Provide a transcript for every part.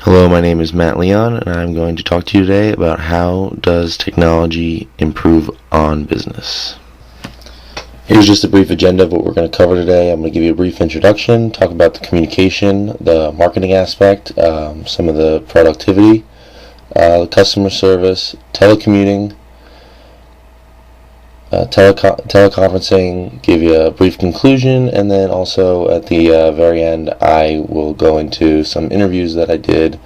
Hello, my name is Matt Leon, and I'm going to talk to you today about how does technology improve on business. Here's just a brief agenda of what we're going to cover today. I'm going to give you a brief introduction, talk about the communication, the marketing aspect, some of the productivity, customer service, telecommuting, teleconferencing, give you a brief conclusion, and then also at the very end I will go into some interviews that I did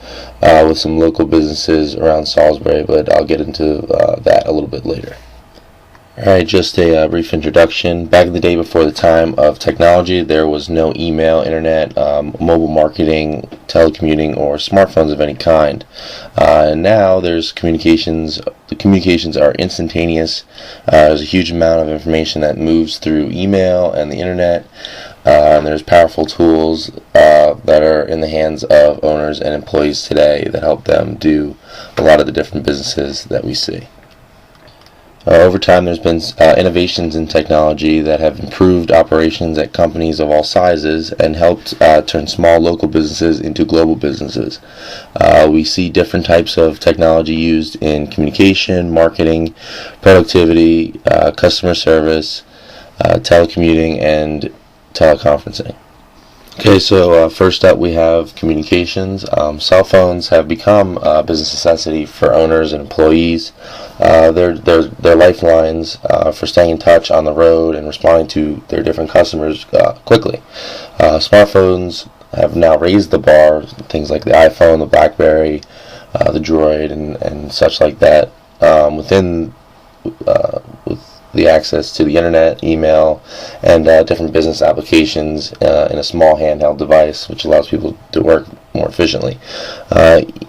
with some local businesses around Salisbury, but I'll get into that a little bit later. Alright, just a brief introduction. Back in the day before the time of technology, there was no email, internet, mobile marketing, telecommuting, or smartphones of any kind. And now there's communications. The communications are instantaneous. There's a huge amount of information that moves through email and the internet. And there's powerful tools that are in the hands of owners and employees today that help them do a lot of the different businesses that we see. Over time, there's been innovations in technology that have improved operations at companies of all sizes and helped turn small local businesses into global businesses. We see different types of technology used in communication, marketing, productivity, customer service, telecommuting, and teleconferencing. Okay, so first up we have communications. Cell phones have become a business necessity for owners and employees. They're lifelines for staying in touch on the road and responding to their different customers quickly. Smartphones have now raised the bar, things like the iPhone, the BlackBerry, the Droid, and such like that, with the access to the internet, email, and different business applications in a small handheld device, which allows people to work more efficiently.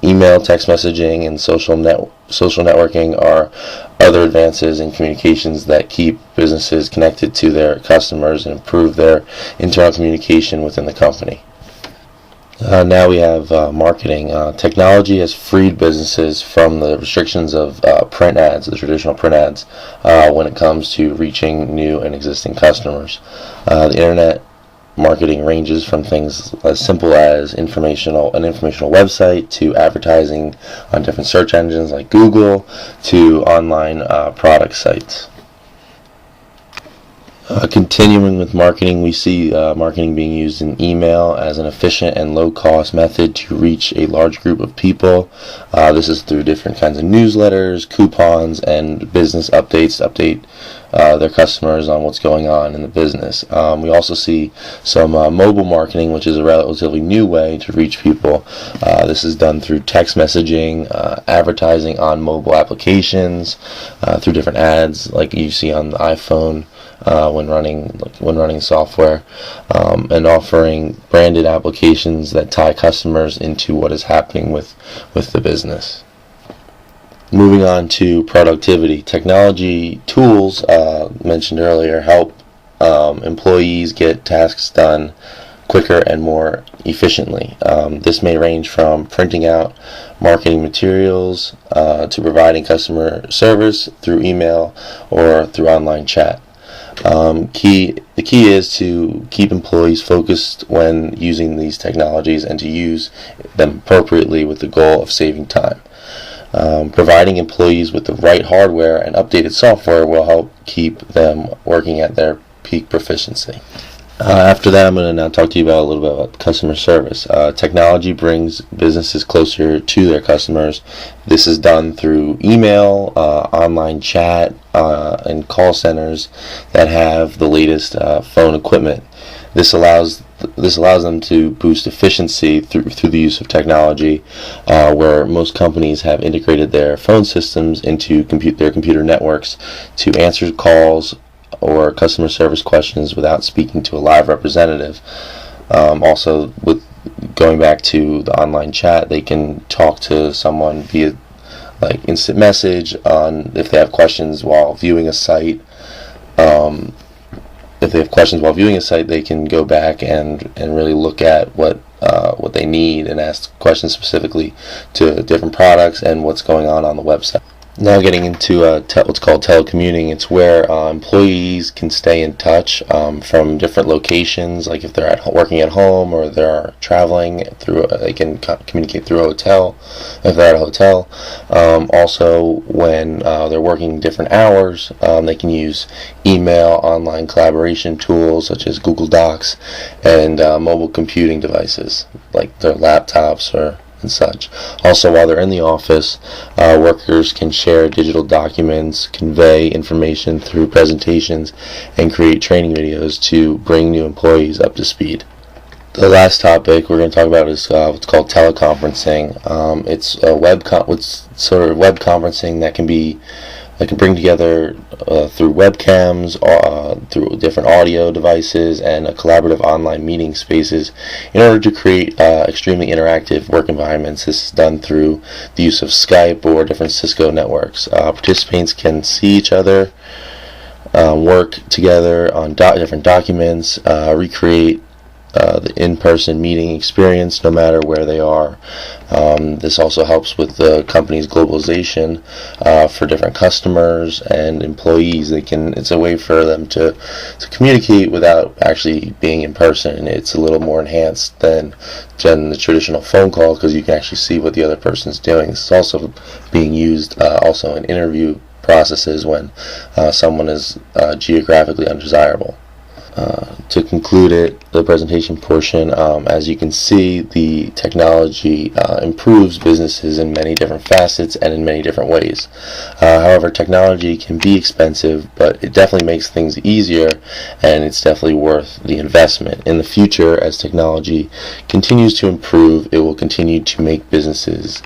Email, text messaging, and social networking are other advances in communications that keep businesses connected to their customers and improve their internal communication within the company. Now we have marketing. Technology has freed businesses from the restrictions of print ads, the traditional print ads, when it comes to reaching new and existing customers. The internet marketing ranges from things as simple as an informational website to advertising on different search engines like Google to online product sites. Continuing with marketing, we see marketing being used in email as an efficient and low-cost method to reach a large group of people. This is through different kinds of newsletters, coupons, and business updates to update their customers on what's going on in the business. We also see some mobile marketing, which is a relatively new way to reach people. This is done through text messaging, advertising on mobile applications, through different ads like you see on the iPhone. When running software, and offering branded applications that tie customers into what is happening with the business. Moving on to productivity. Technology tools mentioned earlier help employees get tasks done quicker and more efficiently. This may range from printing out marketing materials to providing customer service through email or through online chat. The key is to keep employees focused when using these technologies and to use them appropriately with the goal of saving time. Providing employees with the right hardware and updated software will help keep them working at their peak proficiency. After that, I'm going to now talk to you a little bit about customer service. Technology brings businesses closer to their customers. This is done through email, online chat, and call centers that have the latest phone equipment. This allows them to boost efficiency through the use of technology, where most companies have integrated their phone systems into their computer networks to answer calls or customer service questions without speaking to a live representative. Also, with going back to the online chat, they can talk to someone via like instant message on if they have questions while viewing a site. If they have questions while viewing a site, they can go back and really look at what they need and ask questions specifically to different products and what's going on the website. Now getting into what's called telecommuting, it's where employees can stay in touch from different locations. Like if they're working at home or they're traveling through, they can communicate through a hotel if they're at a hotel. Also, when they're working different hours, they can use email, online collaboration tools such as Google Docs, and mobile computing devices like their laptops or and such. Also, while they're in the office, workers can share digital documents, convey information through presentations, and create training videos to bring new employees up to speed. The last topic we're going to talk about is what's called teleconferencing. It's what's sort of web conferencing that can bring together through webcams, through different audio devices, and collaborative online meeting spaces in order to create extremely interactive work environments. This is done through the use of Skype or different Cisco networks. Participants can see each other, work together on different documents, recreate the in-person meeting experience no matter where they are. This also helps with the company's globalization for different customers and employees. It's a way for them to communicate without actually being in person. It's a little more enhanced than the traditional phone call because you can actually see what the other person's doing. This is also being used also in interview processes when someone is geographically undesirable. To conclude the presentation portion, as you can see, the technology improves businesses in many different facets and in many different ways. However, technology can be expensive, but it definitely makes things easier, and it's definitely worth the investment. In the future, as technology continues to improve, it will continue to make businesses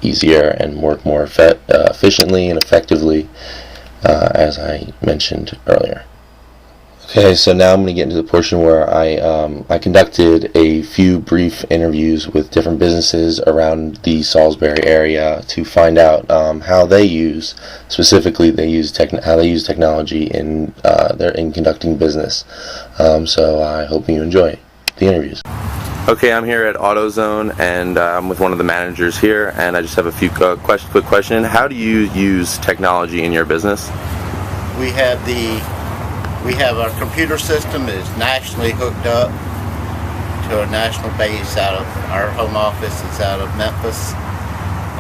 easier and work more efficiently and effectively, as I mentioned earlier. Okay, so now I'm going to get into the portion where I conducted a few brief interviews with different businesses around the Salisbury area to find out how they use technology in conducting business. So I hope you enjoy the interviews. Okay, I'm here at AutoZone, and I'm with one of the managers here, and I just have a few quick question. How do you use technology in your business? We have our computer system is nationally hooked up to a national base out of our home office is out of Memphis,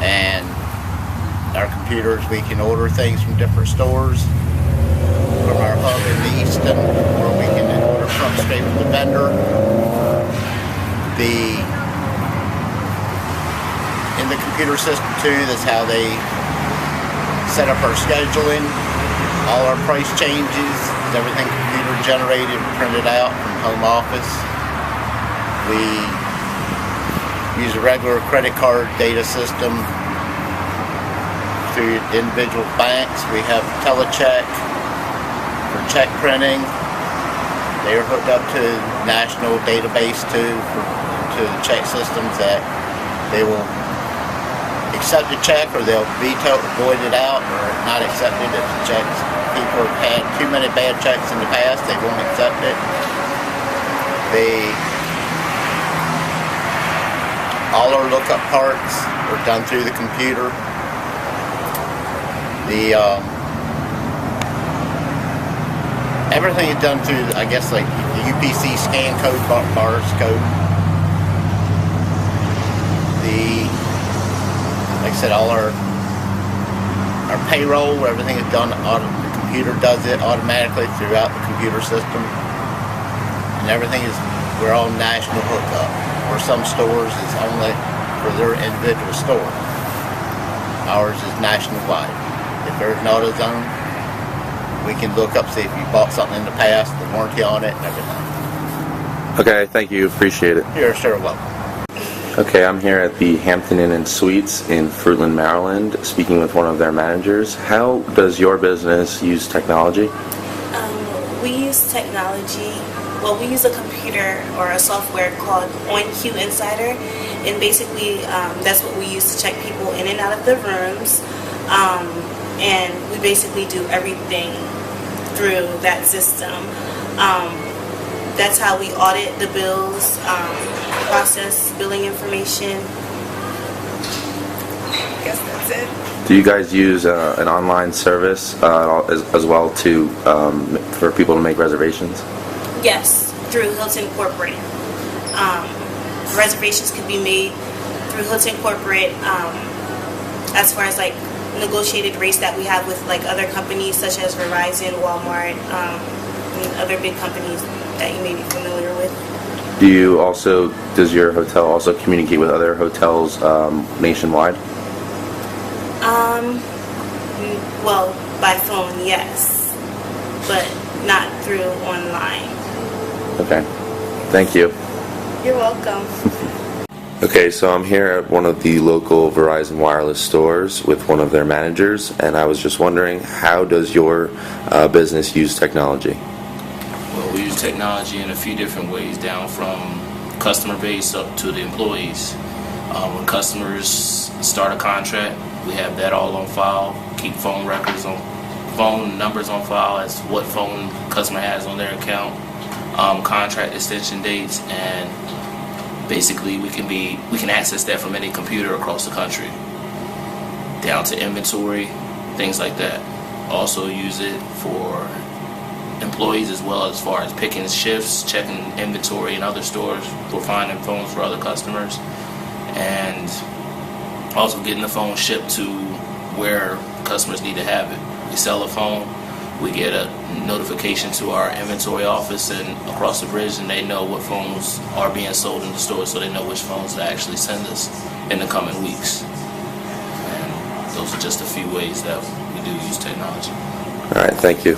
and our computers, we can order things from different stores from our hub in the Easton, or we can order from straight from the vendor. In the computer system too, that's how they set up our scheduling. All our price changes, everything computer generated, printed out from home office. We use a regular credit card data system through individual banks. We have telecheck for check printing. They are hooked up to national database to the check systems that they will accept a check or they'll veto or void it out or not accept it if the checks. People have had too many bad checks in the past, they won't accept it. All our lookup parts are done through the computer. Everything is done through, I guess, like the UPC scan code, bars code. Like I said, all our payroll, everything is done. The computer does it automatically throughout the computer system, and everything we're all national hookup. For some stores, it's only for their individual store. Ours is nationwide. If there's an AutoZone, we can look up, see if you bought something in the past, the warranty on it, and everything. Okay, thank you. Appreciate it. You're sure welcome. Okay, I'm here at the Hampton Inn and Suites in Fruitland, Maryland, speaking with one of their managers. How does your business use technology? We use technology. Well, we use a computer or a software called OnQ Insider, and basically that's what we use to check people in and out of the rooms. And we basically do everything through that system. That's how we audit the bills, process billing information. guess that's it. Do you guys use an online service as well to for people to make reservations? Yes, through Hilton Corporate. Reservations can be made through Hilton Corporate as far as like negotiated rates that we have with like other companies such as Verizon, Walmart, and other big companies that you may be familiar with. Does your hotel also communicate with other hotels nationwide? Well, by phone, yes, but not through online. Okay, thank you. You're welcome. Okay, so I'm here at one of the local Verizon wireless stores with one of their managers, and I was just wondering, how does your business use technology? Well, we use technology in a few different ways, down from customer base up to the employees. When customers start a contract, we have that all on file, keep phone numbers on file as what phone customer has on their account, contract extension dates, and basically we can access that from any computer across the country, down to inventory, things like that. Also use it for employees as well, as far as picking shifts, checking inventory in other stores for finding phones for other customers, and also getting the phone shipped to where customers need to have it. We sell a phone, we get a notification to our inventory office and across the bridge, and they know what phones are being sold in the store, so they know which phones to actually send us in the coming weeks. And those are just a few ways that we do use technology. All right, thank you.